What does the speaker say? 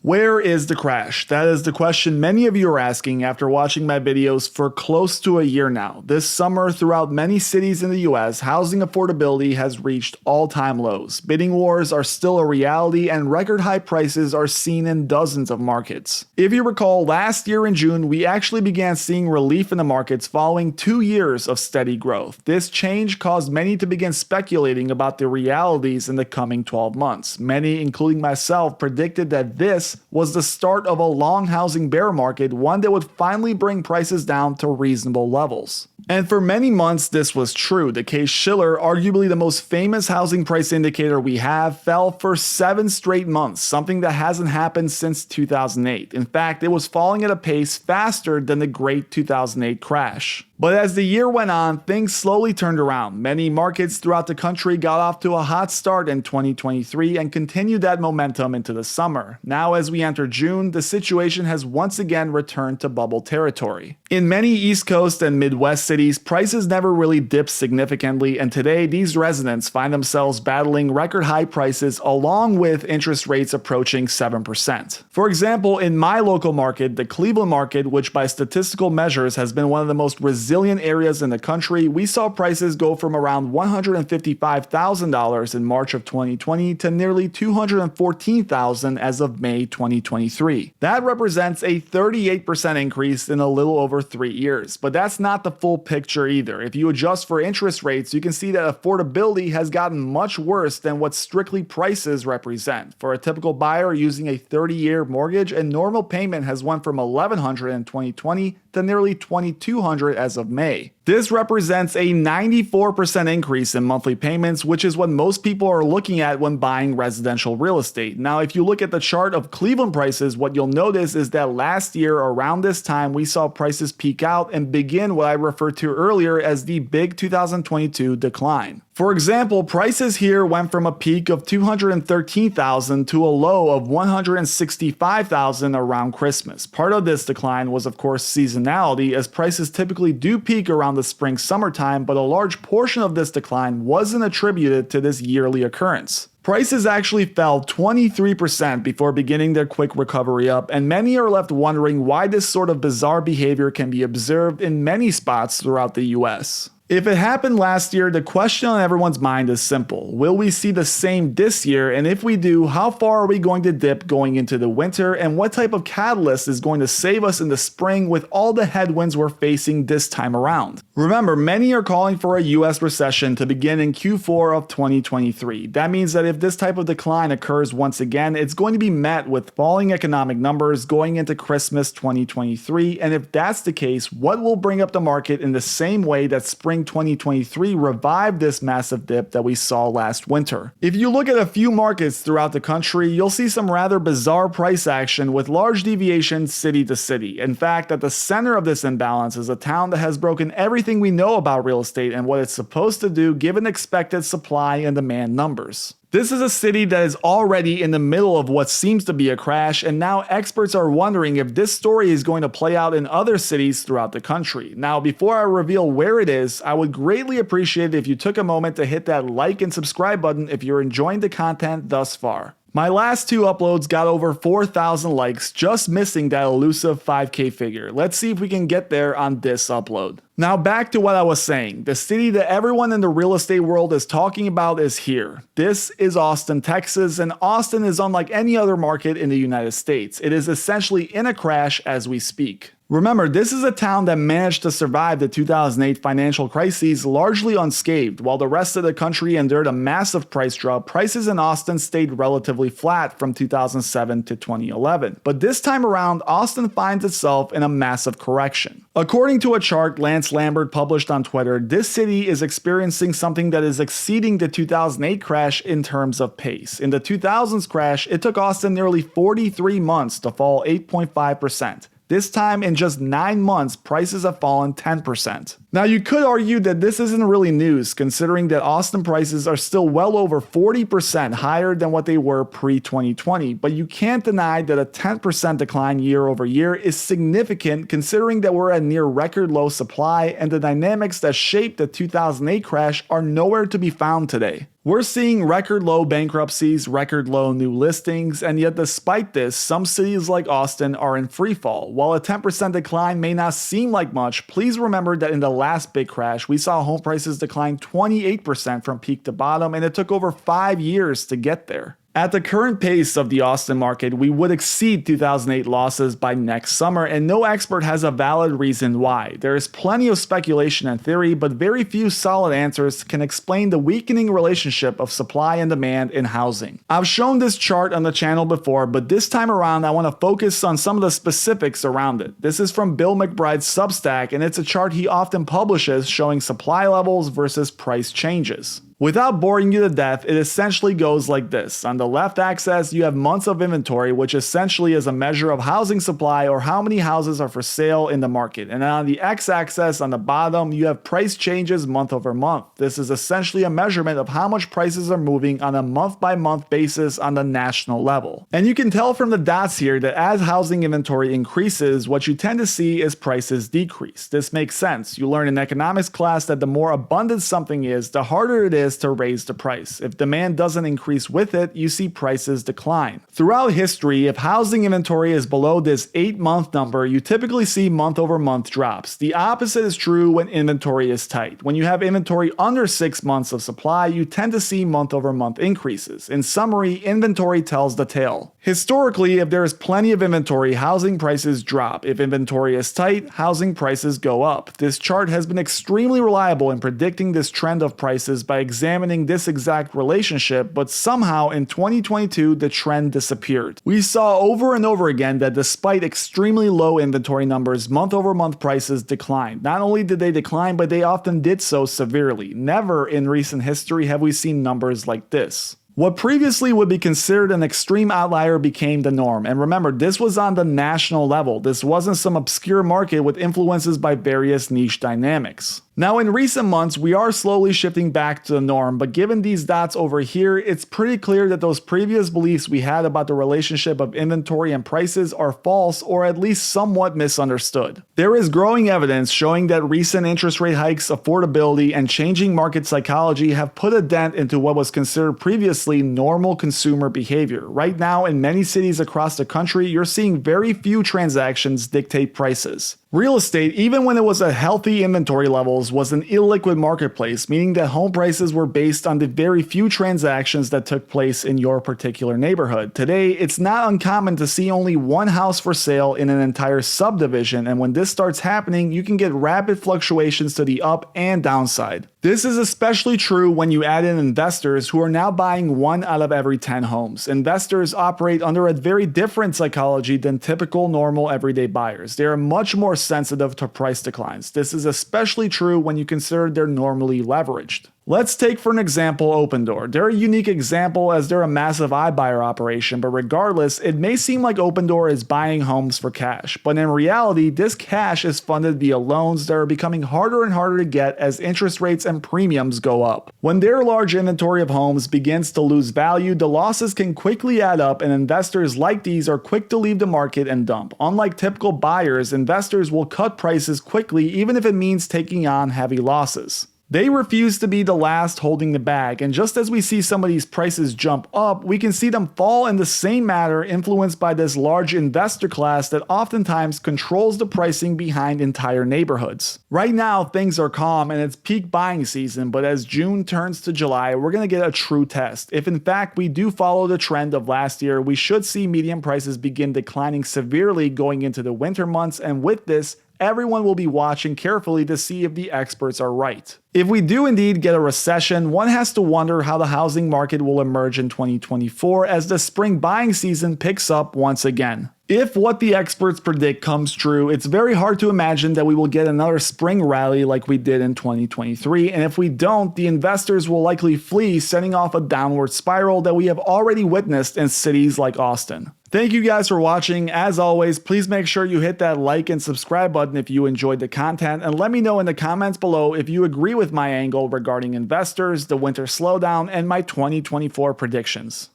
Where is the crash? That is the question many of you are asking after watching my videos for close to a year now. This summer, throughout many cities in the US, housing affordability has reached all-time lows. Bidding wars are still a reality and record high prices are seen in dozens of markets. If you recall, last year in June, we actually began seeing relief in the markets following 2 years of steady growth. This change caused many to begin speculating about the realities in the coming 12 months. Many, including myself, predicted that this was the start of a long housing bear market, one that would finally bring prices down to reasonable levels. And for many months this was true. The Case-Shiller, arguably the most famous housing price indicator we have, fell for 7 straight months, something that hasn't happened since 2008. In fact, it was falling at a pace faster than the great 2008 crash. But as the year went on, things slowly turned around. Many markets throughout the country got off to a hot start in 2023 and continued that momentum into the summer. Now as we enter June, the situation has once again returned to bubble territory. In many East Coast and Midwest cities, prices never really dipped significantly, and today these residents find themselves battling record high prices along with interest rates approaching 7%. For example, in my local market, the Cleveland market, which by statistical measures has been one of the most resilient areas in the country, we saw prices go from around $155,000 in March of 2020 to nearly $214,000 as of May 2023. That represents a 38% increase in a little over 3 years. But that's not the full picture either. If you adjust for interest rates, you can see that affordability has gotten much worse than what strictly prices represent. For a typical buyer using a 30-year mortgage, a normal payment has went from $1,100 in 2020 to nearly $2,200 as of May. This represents a 94% increase in monthly payments, which is what most people are looking at when buying residential real estate. Now, if you look at the chart of Cleveland prices, what you'll notice is that last year around this time, we saw prices peak out and begin what I referred to earlier as the big 2022 decline. For example, prices here went from a peak of $213,000 to a low of $165,000 around Christmas. Part of this decline was, of course, seasonality, as prices typically do peak around the spring-summertime, but a large portion of this decline wasn't attributed to this yearly occurrence. Prices actually fell 23% before beginning their quick recovery up, and many are left wondering why this sort of bizarre behavior can be observed in many spots throughout the US. If it happened last year, the question on everyone's mind is simple. Will we see the same this year? And if we do, how far are we going to dip going into the winter? And what type of catalyst is going to save us in the spring with all the headwinds we're facing this time around? Remember, many are calling for a US recession to begin in Q4 of 2023. That means that if this type of decline occurs once again, it's going to be met with falling economic numbers going into Christmas 2023. And if that's the case, what will bring up the market in the same way that spring 2023 revived this massive dip that we saw last winter? If you look at a few markets throughout the country, you'll see some rather bizarre price action with large deviations city to city. In fact, at the center of this imbalance is a town that has broken everything we know about real estate and what it's supposed to do given expected supply and demand numbers. This is a city that is already in the middle of what seems to be a crash, and now experts are wondering if this story is going to play out in other cities throughout the country. Now, before I reveal where it is, I would greatly appreciate it if you took a moment to hit that like and subscribe button if you're enjoying the content thus far. My last 2 uploads got over 4,000 likes, just missing that elusive 5K figure. Let's see if we can get there on this upload. Now back to what I was saying. The city that everyone in the real estate world is talking about is here. This is Austin, Texas, and Austin is unlike any other market in the United States. It is essentially in a crash as we speak. Remember, this is a town that managed to survive the 2008 financial crises largely unscathed. While the rest of the country endured a massive price drop, prices in Austin stayed relatively flat from 2007 to 2011. But this time around, Austin finds itself in a massive correction. According to a chart Lance Lambert published on Twitter, this city is experiencing something that is exceeding the 2008 crash in terms of pace. In the 2000s crash, it took Austin nearly 43 months to fall 8.5%. This time, in just 9 months, prices have fallen 10%. Now, you could argue that this isn't really news, considering that Austin prices are still well over 40% higher than what they were pre-2020, but you can't deny that a 10% decline year over year is significant, considering that we're at near record low supply and the dynamics that shaped the 2008 crash are nowhere to be found today. We're seeing record low bankruptcies, record low new listings, and yet despite this, some cities like Austin are in freefall. While a 10% decline may not seem like much, please remember that in the last big crash, we saw home prices decline 28% from peak to bottom, and it took over 5 years to get there. At the current pace of the Austin market, we would exceed 2008 losses by next summer, and no expert has a valid reason why. There is plenty of speculation and theory, but very few solid answers can explain the weakening relationship of supply and demand in housing. I've shown this chart on the channel before, but this time around I want to focus on some of the specifics around it. This is from Bill McBride's Substack, and it's a chart he often publishes showing supply levels versus price changes. Without boring you to death, it essentially goes like this. On the left axis, you have months of inventory, which essentially is a measure of housing supply or how many houses are for sale in the market. And on the x-axis on the bottom, you have price changes month over month. This is essentially a measurement of how much prices are moving on a month-by-month basis on the national level. And you can tell from the dots here that as housing inventory increases, what you tend to see is prices decrease. This makes sense. You learn in economics class that the more abundant something is, the harder it is to raise the price. If demand doesn't increase with it, you see prices decline. Throughout history, if housing inventory is below this 8-month number, you typically see month-over-month drops. The opposite is true when inventory is tight. When you have inventory under 6 months of supply, you tend to see month-over-month increases. In summary, inventory tells the tale. Historically, if there is plenty of inventory, housing prices drop. If inventory is tight, housing prices go up. This chart has been extremely reliable in predicting this trend of prices by examining this exact relationship, but somehow in 2022 the trend disappeared. We saw over and over again that despite extremely low inventory numbers, month-over-month prices declined. Not only did they decline, but they often did so severely. Never in recent history have we seen numbers like this. What previously would be considered an extreme outlier became the norm. And remember, this was on the national level. This wasn't some obscure market with influences by various niche dynamics. Now, in recent months, we are slowly shifting back to the norm, but given these dots over here, it's pretty clear that those previous beliefs we had about the relationship of inventory and prices are false or at least somewhat misunderstood. There is growing evidence showing that recent interest rate hikes, affordability, and changing market psychology have put a dent into what was considered previously normal consumer behavior. Right now, in many cities across the country, you're seeing very few transactions dictate prices. Real estate, even when it was at healthy inventory levels, was an illiquid marketplace, meaning that home prices were based on the very few transactions that took place in your particular neighborhood. Today, it's not uncommon to see only one house for sale in an entire subdivision, and when this starts happening, you can get rapid fluctuations to the up and downside. This is especially true when you add in investors who are now buying 1 out of every 10 homes. Investors operate under a very different psychology than typical normal everyday buyers. They are much more sensitive to price declines. This is especially true when you consider they're normally leveraged. Let's take for an example Opendoor. They're a unique example as they're a massive iBuyer operation, but regardless, it may seem like Opendoor is buying homes for cash, but in reality, this cash is funded via loans that are becoming harder and harder to get as interest rates and premiums go up. When their large inventory of homes begins to lose value, the losses can quickly add up, and investors like these are quick to leave the market and dump. Unlike typical buyers, investors will cut prices quickly even if it means taking on heavy losses. They refuse to be the last holding the bag, and just as we see some of these prices jump up, we can see them fall in the same manner, influenced by this large investor class that oftentimes controls the pricing behind entire neighborhoods. Right now, things are calm and it's peak buying season, but as June turns to July, we're going to get a true test. If in fact we do follow the trend of last year, we should see median prices begin declining severely going into the winter months, and with this, everyone will be watching carefully to see if the experts are right. If we do indeed get a recession, one has to wonder how the housing market will emerge in 2024 as the spring buying season picks up once again. If what the experts predict comes true, it's very hard to imagine that we will get another spring rally like we did in 2023, and if we don't, the investors will likely flee, setting off a downward spiral that we have already witnessed in cities like Austin. Thank you guys for watching. As always, please make sure you hit that like and subscribe button if you enjoyed the content, and let me know in the comments below if you agree with my angle regarding investors, the winter slowdown, and my 2024 predictions.